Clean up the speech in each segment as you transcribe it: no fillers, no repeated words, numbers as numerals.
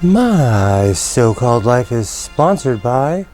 My so-called life is sponsored by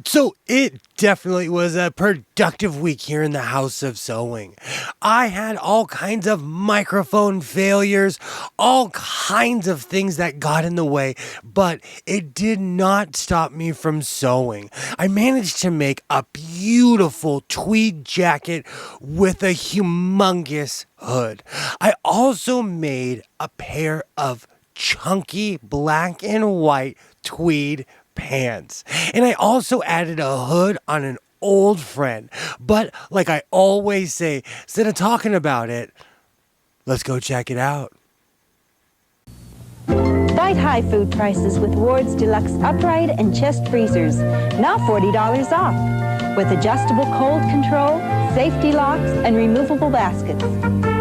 So it definitely was a productive week here in the House of Sewing. I had all kinds of microphone failures, all kinds of things that got in the way, but it did not stop me from sewing. I managed to make a beautiful tweed jacket with a humongous hood. I also made a pair of chunky black and white tweed pants. And I also added a hood on an old friend. But like I always say, instead of talking about it, let's go check it out. Fight high food prices with Ward's Deluxe Upright and Chest Freezers. Now $40 off. With adjustable cold control, safety locks, and removable baskets.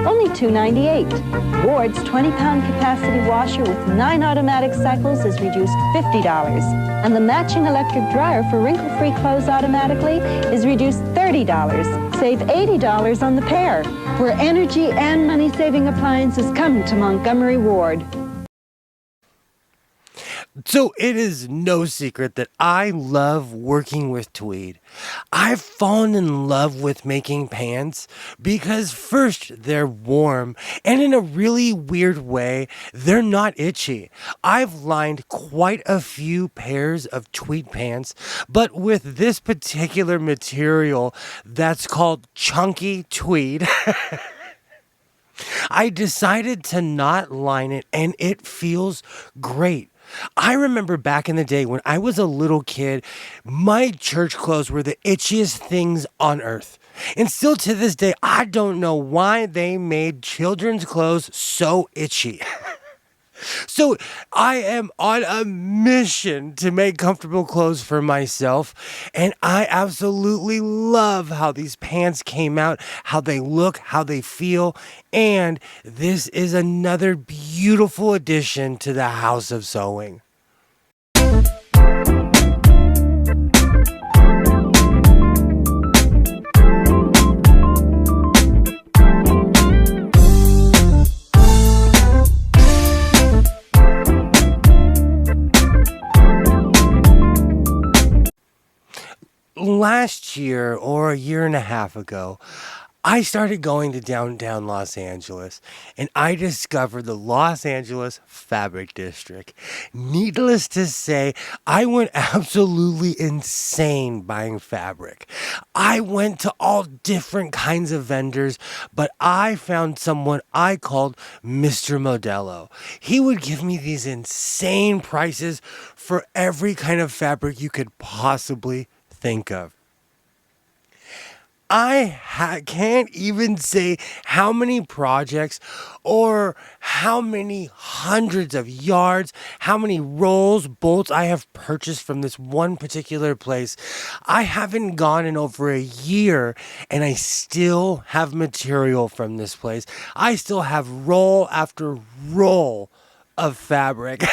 Only $2.98. Ward's 20-pound capacity washer with 9 automatic cycles is reduced $50. And the matching electric dryer for wrinkle-free clothes automatically is reduced $30. Save $80 on the pair. Where energy and money-saving appliances come to Montgomery Ward. So it is no secret that I love working with tweed. I've fallen in love with making pants because first, they're warm, and in a really weird way, they're not itchy. I've lined quite a few pairs of tweed pants, but with this particular material that's called chunky tweed, I decided to not line it, and it feels great. I remember back in the day when I was a little kid, my church clothes were the itchiest things on earth. And still to this day, I don't know why they made children's clothes so itchy. So I am on a mission to make comfortable clothes for myself. And I absolutely love how these pants came out, how they look, how they feel. And this is another beautiful addition to the House of Sewing. Last year or a year and a half ago, I started going to downtown Los Angeles and I discovered the Los Angeles Fabric District. Needless to say, I went absolutely insane buying fabric. I went to all different kinds of vendors, but I found someone I called Mr. Modelo. He would give me these insane prices for every kind of fabric you could possibly think of. I can't even say how many projects or how many hundreds of yards, how many rolls, bolts I have purchased from this one particular place. I haven't gone in over a year and I still have material from this place. I still have roll after roll of fabric.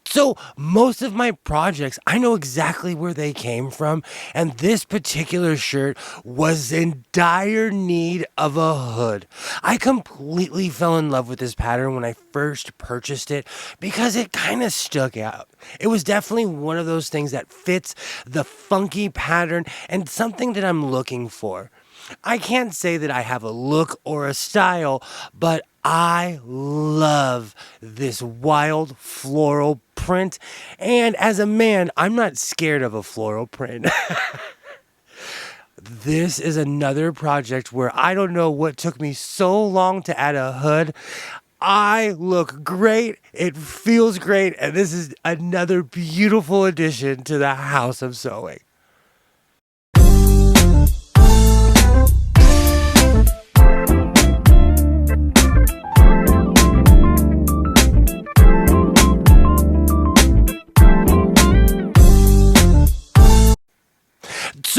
So most of my projects, I know exactly where they came from, and this particular shirt was in dire need of a hood. I completely fell in love with this pattern when I first purchased it because it kind of stuck out. It was definitely one of those things that fits the funky pattern and something that I'm looking for. I can't say that I have a look or a style, but I love this wild floral print. And as a man, I'm not scared of a floral print. This is another project where I don't know what took me so long to add a hood. I look great, it feels great, and this is another beautiful addition to the House of Sewing.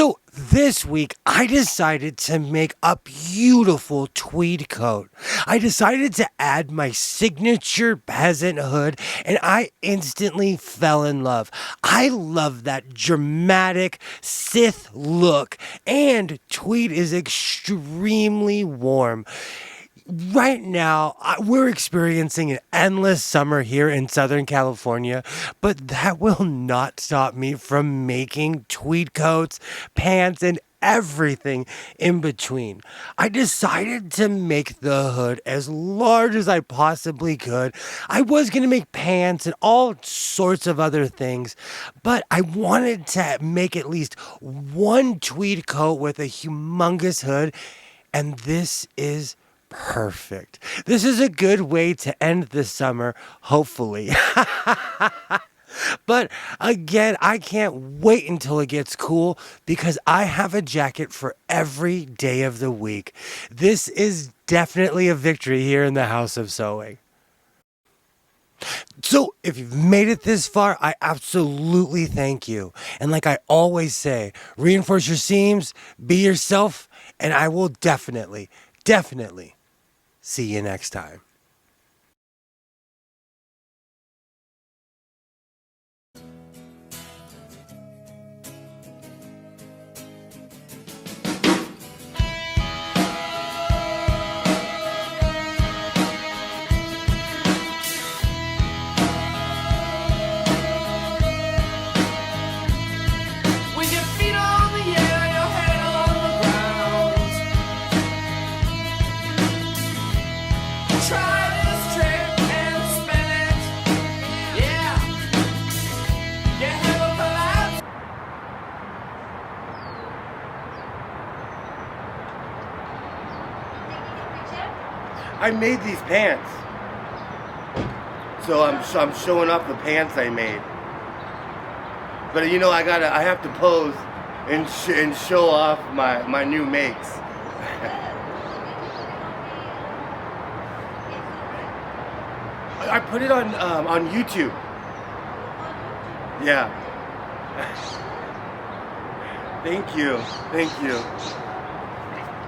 So this week, I decided to make a beautiful tweed coat. I decided to add my signature peasant hood, and I instantly fell in love. I love that dramatic Sith look, and tweed is extremely warm. Right now, we're experiencing an endless summer here in Southern California, but that will not stop me from making tweed coats, pants, and everything in between. I decided to make the hood as large as I possibly could. I was going to make pants and all sorts of other things, but I wanted to make at least one tweed coat with a humongous hood, and this is perfect. This is a good way to end the summer, hopefully. But again, I can't wait until it gets cool because I have a jacket for every day of the week. This is definitely a victory here in the House of Sewing. So, if you've made it this far, I absolutely thank you. And like I always say, reinforce your seams, be yourself, and I will definitely see you next time. With your feet on the air, your head on the ground. Try this trick and spin it. Yeah. Your head will collapse. I made these pants. So I'm showing off the pants I made. But you know, I have to pose and show off my new makes. I put it on YouTube. Yeah. Thank you.